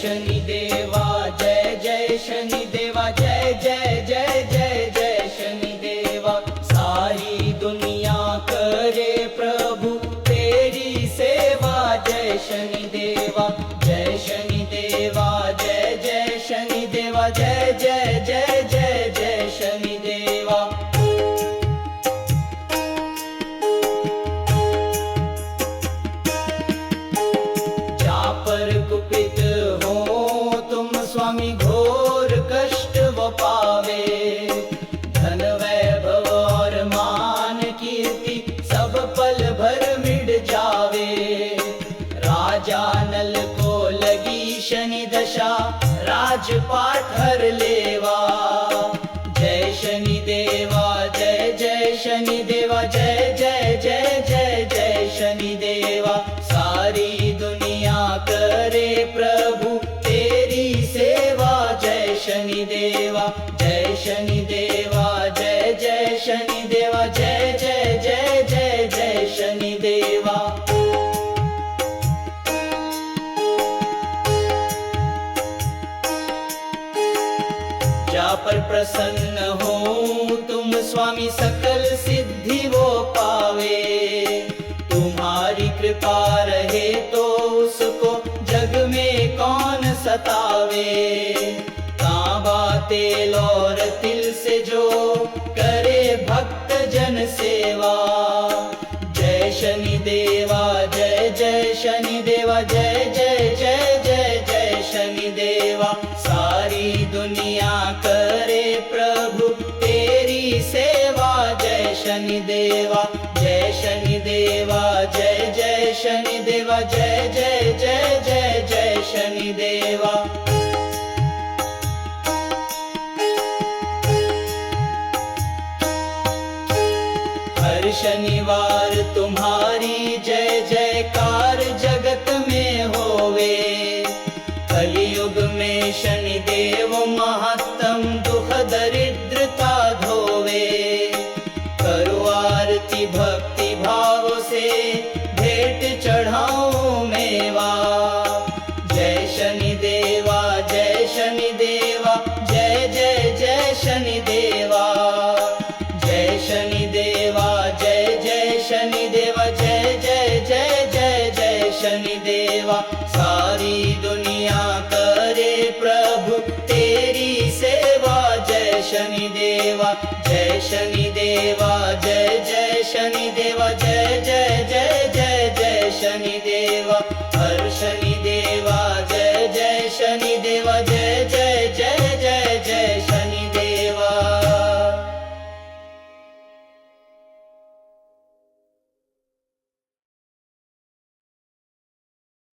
शनि देवा जय जय शनि देवा जय जय जय जय जय शनि देवा। सारी दुनिया करे प्रभु तेरी सेवा जय शनि देवा। जय शनि देवा जय जय शनि देवा जय जय जय जय जय शनि देवा। जा पर कुपित हो तुम स्वामी घोर कष्ट वो पावे। धन वैभव और मान कीर्ति सब पल भर मिट जावे। राजा नल को लगी शनि दशा राजपाट हर लेवा। जय शनि देवा जय जय शनि देवा जय जय जय जय जय शनि देवा। सारी दुनिया करे प्रभु तेरी सेवा जय शनि देवा। जय शनि देवा जय जय शनि देवा जय जय जय जय जय शनि देवा। जा पर प्रसन्न हो तुम स्वामी सकल सिद्धि वो पावे। तुम्हारी कृपा रहे तो उसको जग में कौन सतावे। कांबा तेल और तिल से जो करे भक्त जन सेवा। जय शनि देवा जय जय शनि देवा जय जय जय जय जय शनि देवा। सारी दुनिया करे प्रभु तेरी सेवा जय शनि देवा। जय शनि देवा जय जय शनि देवा जय जय जय जय जय शनि देवा। हर शनिवार तुम्हारी जय जयकार जगत में होवे। कलियुग में शनि देव महत्तम दुख दरिद्रता धोवे। करो आरती भक्ति भाव से भेंट चढ़ाओ मेवा। जय शनि देवा जय शनि देवा जय जय जय शनि देवा। जय शनि देवा जय जय शनि देवा जय जय जय जय जय शनि देवा। सारी दुनिया करे प्रभु तेरी सेवा जय शनि देवा। जय शनि देवा जय जय शनि देवा जय